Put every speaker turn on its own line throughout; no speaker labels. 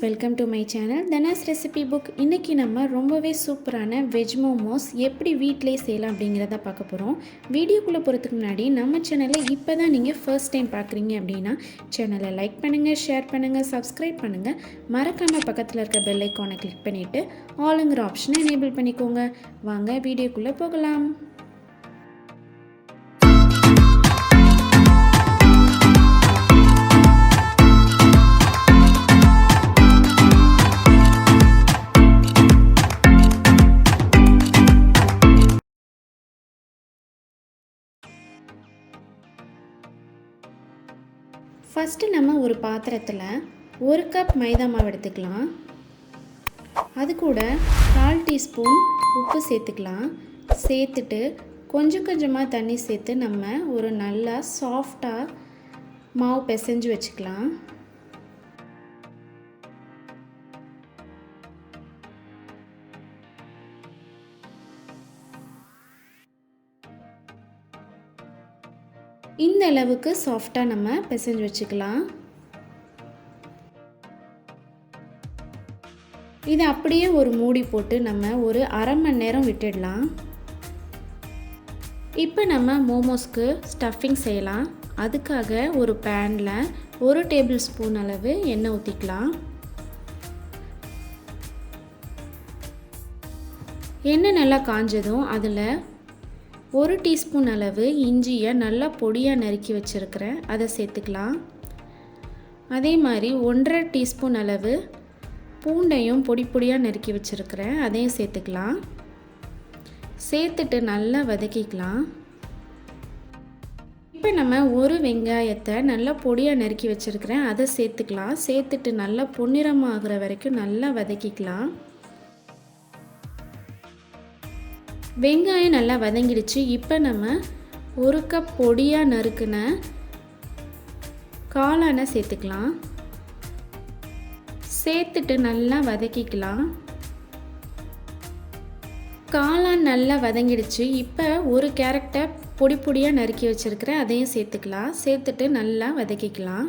Welcome to my channel Dhana's recipe book. இன்றைக்கி நம்ம ரொம்பவே சூப்பரான வெஜ் மோமோஸ் எப்படி வீட்டிலே செய்யலாம் அப்படிங்கிறத பார்க்க போகிறோம். வீடியோக்குள்ளே போகிறதுக்கு முன்னாடி நம்ம சேனலை இப்போ தான் நீங்கள் ஃபர்ஸ்ட் டைம் பார்க்குறீங்க அப்படின்னா சேனலை லைக் பண்ணுங்கள், ஷேர் பண்ணுங்கள், சப்ஸ்கிரைப் பண்ணுங்கள். மறக்காமல் பக்கத்தில் இருக்க பெல் ஐக்கானை கிளிக் பண்ணிவிட்டு ஆளுங்கிற ஆப்ஷனை எனேபிள் பண்ணிக்கோங்க. வாங்க வீடியோக்குள்ளே போகலாம். ஃபஸ்ட்டு நம்ம ஒரு பாத்திரத்தில் 1 கப் மைதா மாவு எடுத்துக்கலாம். அது கூட 1/4 டீஸ்பூன் உப்பு சேர்த்துக்கலாம். சேர்த்துட்டு கொஞ்சம் கொஞ்சமாக தண்ணி சேர்த்து நம்ம ஒரு நல்லா சாஃப்டாக மாவு பிசைஞ்சு வச்சுக்கலாம். இந்த அளவுக்கு சாஃப்டாக நம்ம பிசைஞ்சு வச்சுக்கலாம். இதை அப்படியே ஒரு மூடி போட்டு நம்ம ஒரு அரை மணி நேரம் விட்டுடலாம். இப்போ நம்ம மோமோஸ்க்கு ஸ்டஃபிங் செய்யலாம். அதுக்காக ஒரு பேனில் 1 டேபிள் ஸ்பூன் அளவு எண்ணெய் ஊற்றிக்கலாம். எண்ணெய் நல்லா காஞ்சதும் அதில் 1 டீஸ்பூன் அளவு இஞ்சியை நல்லா பொடியாக நறுக்கி வச்சுருக்கிறேன், அதை சேர்த்துக்கலாம். அதே மாதிரி 1/2 டீஸ்பூன் அளவு பூண்டையும் பொடியாக நறுக்கி வச்சுருக்கிறேன், அதையும் சேர்த்துக்கலாம். சேர்த்துட்டு நல்லா வதக்கிக்கலாம். இப்போ நம்ம ஒரு வெங்காயத்தை நல்லா பொடியாக நறுக்கி வச்சுருக்கிறேன், அதை சேர்த்துக்கலாம். சேர்த்துட்டு நல்லா பொன்னிறமாகிற வரைக்கும் நல்லா வதக்கிக்கலாம். வெங்காயம் நல்லா வதங்கிடுச்சு. இப்போ நம்ம 1 கப் பொடியாக நறுக்குன காளானை சேர்த்துக்கலாம். சேர்த்துட்டு நல்லா வதக்கிக்கலாம். காளான் நல்லா வதங்கிடுச்சு. இப்போ ஒரு கேரட்டை பொடியாக நறுக்கி வச்சுருக்கிறேன், அதையும் சேர்த்துக்கலாம். சேர்த்துட்டு நல்லா வதக்கிக்கலாம்.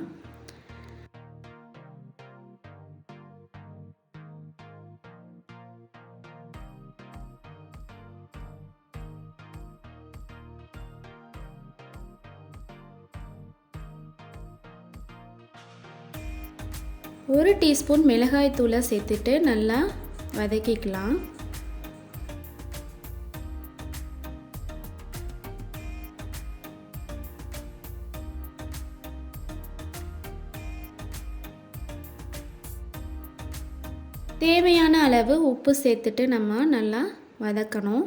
ஒரு டீஸ்பூன் மிளகாய் தூளை சேர்த்துட்டு நல்லா வதக்கிக்கலாம். தேவையான அளவு உப்பு சேர்த்துட்டு நம்ம நல்லா வதக்கணும்.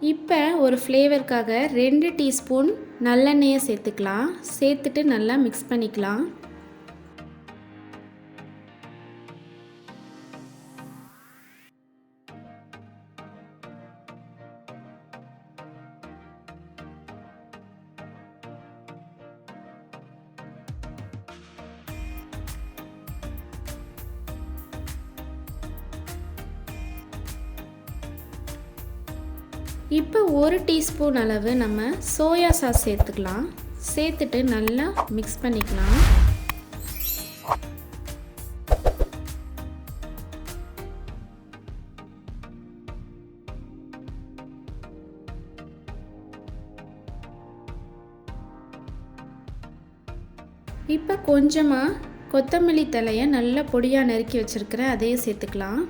இப்போ ஒரு ஃப்ளேவருக்காக 2 டீஸ்பூன் நல்லெண்ணெயை சேர்த்துக்கலாம். சேர்த்துட்டு நல்லா மிக்ஸ் பண்ணிக்கலாம். இப்போ 1 டீஸ்பூன் அளவு நம்ம சோயா சாஸ் சேர்த்துக்கலாம். சேர்த்துட்டு நல்லா மிக்ஸ் பண்ணிக்கலாம். இப்போ கொஞ்சமாக கொத்தமல்லி தழையை நல்லா பொடியாக நறுக்கி வச்சுருக்கிறேன், அதையும் சேர்த்துக்கலாம்.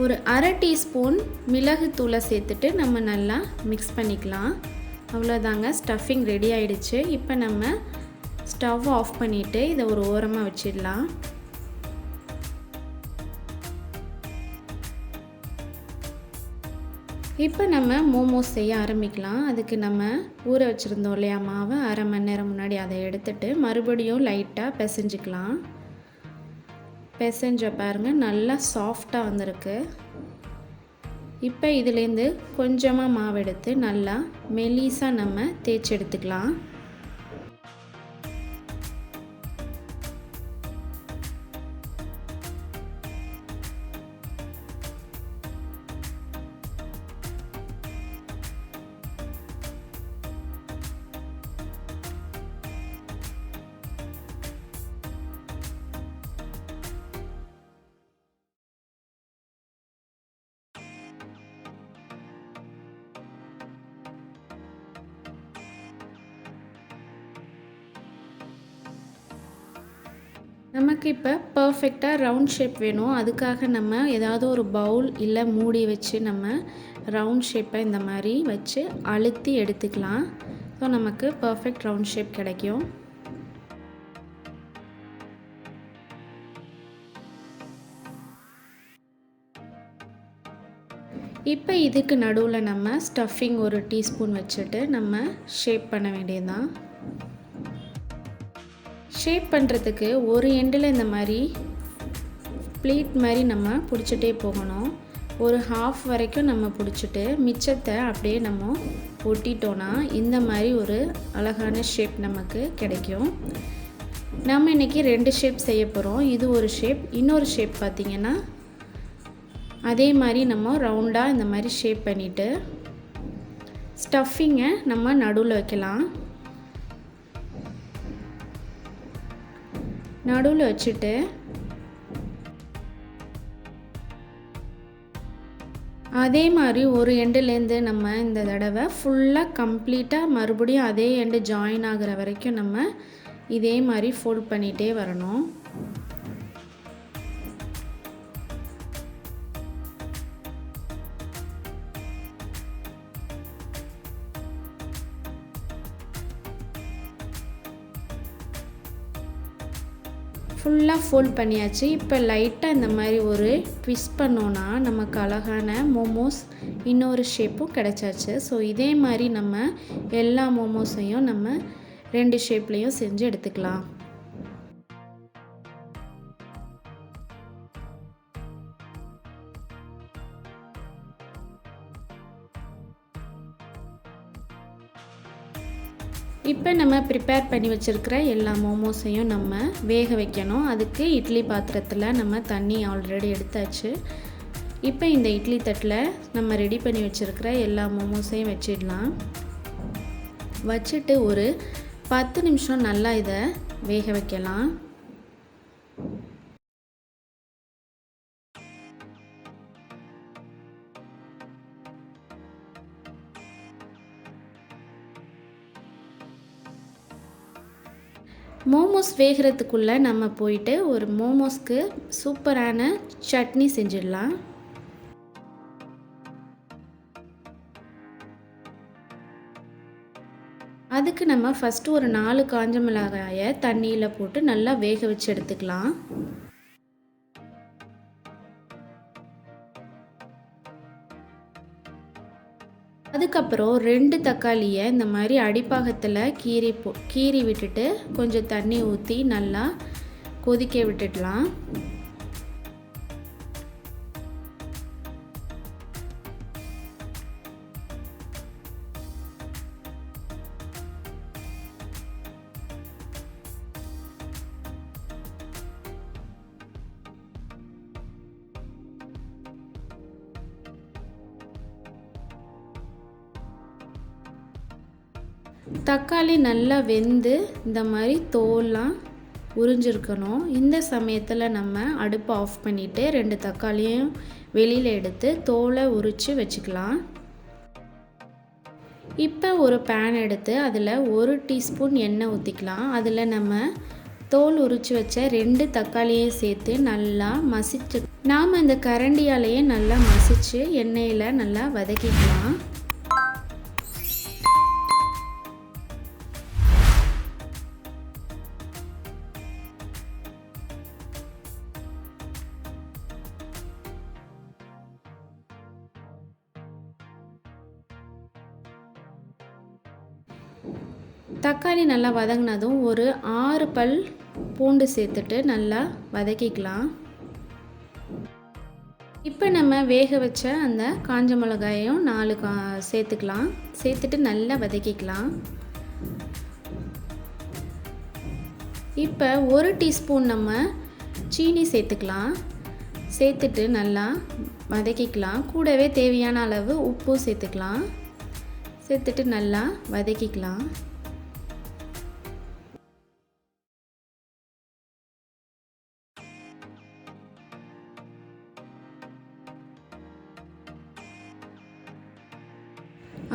ஒரு அரை டீஸ்பூன் மிளகுத்தூளை சேர்த்துட்டு நம்ம நல்லா மிக்ஸ் பண்ணிக்கலாம். அவ்வளோதாங்க, ஸ்டஃபிங் ரெடி ஆகிடுச்சு. இப்போ நம்ம ஸ்டவ் ஆஃப் பண்ணிவிட்டு இதை ஒரு ஓரமாக வச்சிடலாம். இப்போ நம்ம மோமோஸ் செய்ய ஆரம்பிக்கலாம். அதுக்கு நம்ம ஊற வச்சுருந்தோம் இல்லையா மாவை, அரை மணி நேரம் முன்னாடி அதை எடுத்துட்டு மறுபடியும் லைட்டாக பிசைஞ்சிக்கலாம். பிசைஞ்ச பாருங்கள் நல்லா சாஃப்டாக வந்திருக்கு. இப்போ இதுலேருந்து கொஞ்சமாக மாவு எடுத்து நல்லா மெலிசாக நம்ம தேய்ச்சி எடுத்துக்கலாம். நமக்கு இப்போ பர்ஃபெக்டாக ரவுண்ட் ஷேப் வேணும். அதுக்காக நம்ம ஏதாவது ஒரு பவுல் இல்லை மூடி வச்சு நம்ம ரவுண்ட் ஷேப்பை இந்த மாதிரி வச்சு அழுத்தி எடுத்துக்கலாம். ஸோ நமக்கு பர்ஃபெக்ட் ரவுண்ட் ஷேப் கிடைக்கும். இப்போ இதுக்கு நடுவில் நம்ம ஸ்டஃபிங் ஒரு டீஸ்பூன் வச்சுட்டு நம்ம ஷேப் பண்ண வேண்டியதுதான். ஷேப் பண்ணுறதுக்கு ஒரு எண்டில் இந்த மாதிரி ப்ளீட் மாதிரி நம்ம பிடிச்சிட்டே போகணும். ஒரு ஹாஃப் வரைக்கும் நம்ம பிடிச்சிட்டு மிச்சத்தை அப்படியே நம்ம ஒட்டிட்டோன்னா இந்த மாதிரி ஒரு அழகான ஷேப் நமக்கு கிடைக்கும். நம்ம இன்றைக்கி 2 ஷேப் செய்ய போகிறோம். இது ஒரு ஷேப், இன்னொரு ஷேப் பார்த்திங்கன்னா அதே மாதிரி நம்ம ரவுண்டாக இந்த மாதிரி ஷேப் பண்ணிவிட்டு ஸ்டஃபிங்கை நம்ம நடுவில் வைக்கலாம். நடுவில் வச்சுட்டு அதே மாதிரி ஒரு எண்டுலேருந்து நம்ம இந்த தடவை ஃபுல்லாக கம்ப்ளீட்டாக மறுபடியும் அதே எண்டு ஜாயின் ஆகிற வரைக்கும் நம்ம இதே மாதிரி ஃபோல்ட் பண்ணிகிட்டே வரணும். ஃபுல்லாக ஃபோல்ட் பண்ணியாச்சு. இப்போ லைட்டாக இந்த மாதிரி ஒரு ட்விஸ்ட் பண்ணோன்னா நமக்கு அழகான மோமோஸ் இன்னொரு ஷேப்பும் கிடச்சாச்சு. ஸோ இதே மாதிரி நம்ம எல்லா மோமோஸையும் நம்ம 2 ஷேப்லேயும் செஞ்சு எடுத்துக்கலாம். இப்போ நம்ம ப்ரிப்பேர் பண்ணி வச்சுருக்கிற எல்லா மோமோஸையும் நம்ம வேக வைக்கணும். அதுக்கு இட்லி பாத்திரத்தில் நம்ம தண்ணி ஆல்ரெடி எடுத்தாச்சு. இப்போ இந்த இட்லி தட்டில் நம்ம ரெடி பண்ணி வச்சுருக்கிற எல்லா மோமோஸையும் வச்சிடலாம். வச்சுட்டு ஒரு 10 நிமிஷம் நல்லா இதை வேக வைக்கலாம். மோமோஸ் வேகிறதுக்குள்ளே நம்ம போயிட்டு ஒரு மோமோஸ்க்கு சூப்பரான சட்னி செஞ்சிடலாம். அதுக்கு நம்ம ஃபஸ்ட்டு ஒரு 4 காஞ்ச மிளகாயை தண்ணியில் போட்டு நல்லா வேக வச்சு எடுத்துக்கலாம். அதுக்கப்புறம் 2 தக்காளியை இந்த மாதிரி அடிப்பாகத்தில் கீறி விட்டுட்டு கொஞ்சம் தண்ணி ஊற்றி நல்லா கொதிக்க விட்டுடலாம். தக்காளி நல்லா வெந்து இந்த மாதிரி தோல்லாம் உறிஞ்சிருக்கணும். இந்த சமயத்தில் நம்ம அடுப்பை ஆஃப் பண்ணிவிட்டு 2 தக்காளியும் வெளியில் எடுத்து தோலை உரித்து வச்சுக்கலாம். இப்போ ஒரு பேன் எடுத்து அதில் 1 டீஸ்பூன் எண்ணெய் ஊற்றிக்கலாம். அதில் நம்ம தோல் உரித்து வச்ச 2 தக்காளியும் சேர்த்து நல்லா மசிச்சு நாம் இந்த கரண்டியாலேயே நல்லா மசித்து எண்ணெயில் நல்லா வதக்கிக்கலாம். தக்காளி நல்லா வதங்கினதும் ஒரு 6 பல் பூண்டு சேர்த்துட்டு நல்லா வதக்கிக்கலாம். இப்போ நம்ம வேக வச்ச அந்த காஞ்ச மிளகாயையும் 4 சேர்த்துக்கலாம். சேர்த்துட்டு நல்லா வதக்கிக்கலாம். இப்போ 1 டீஸ்பூன் நம்ம சீனி சேர்த்துக்கலாம். சேர்த்துட்டு நல்லா வதக்கிக்கலாம். கூடவே தேவையான அளவு உப்பும் சேர்த்துக்கலாம். சேர்த்துட்டு நல்லா வதக்கிக்கலாம்.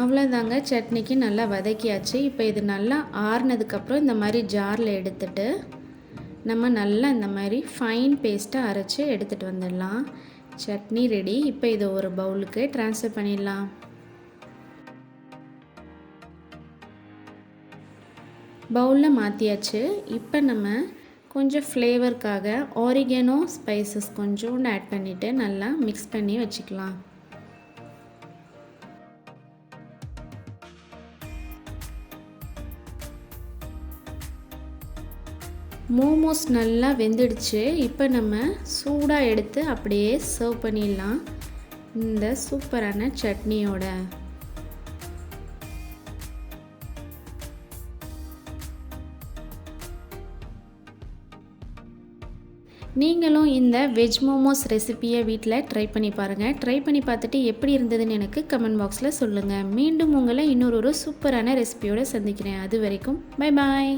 அவ்வளோதாங்க, சட்னிக்கு நல்லா வதக்கியாச்சு. இப்போ இது நல்லா ஆறுனதுக்கப்புறம் இந்த மாதிரி ஜாரில் எடுத்துட்டு நம்ம நல்லா இந்த மாதிரி ஃபைன் பேஸ்ட்டாக அரைச்சி எடுத்துகிட்டு வந்துடலாம். சட்னி ரெடி. இப்போ இதை ஒரு பவுலுக்கு ட்ரான்ஸ்ஃபர் பண்ணிடலாம். பவுலில் மாற்றியாச்சு. இப்போ நம்ம கொஞ்சம் ஃப்ளேவருக்காக ஆரிகேனோ ஸ்பைசஸ் கொஞ்சோண்டு ஆட் பண்ணிவிட்டு நல்லா மிக்ஸ் பண்ணி வச்சுக்கலாம். மோமோஸ் நல்லா வெந்துடுச்சு. இப்போ நம்ம சூடாக எடுத்து அப்படியே சர்வ் பண்ணிடலாம் இந்த சூப்பரான சட்னியோட. நீங்களும் இந்த வெஜ் மோமோஸ் ரெசிபியை வீட்டில் ட்ரை பண்ணி பாருங்கள். ட்ரை பண்ணி பார்த்துட்டு எப்படி இருந்ததுன்னு எனக்கு கமெண்ட் பாக்ஸில் சொல்லுங்கள். மீண்டும் உங்களை இன்னொரு சூப்பரான ரெசிபியோடு சந்திக்கிறேன். அது வரைக்கும் பை பாய்.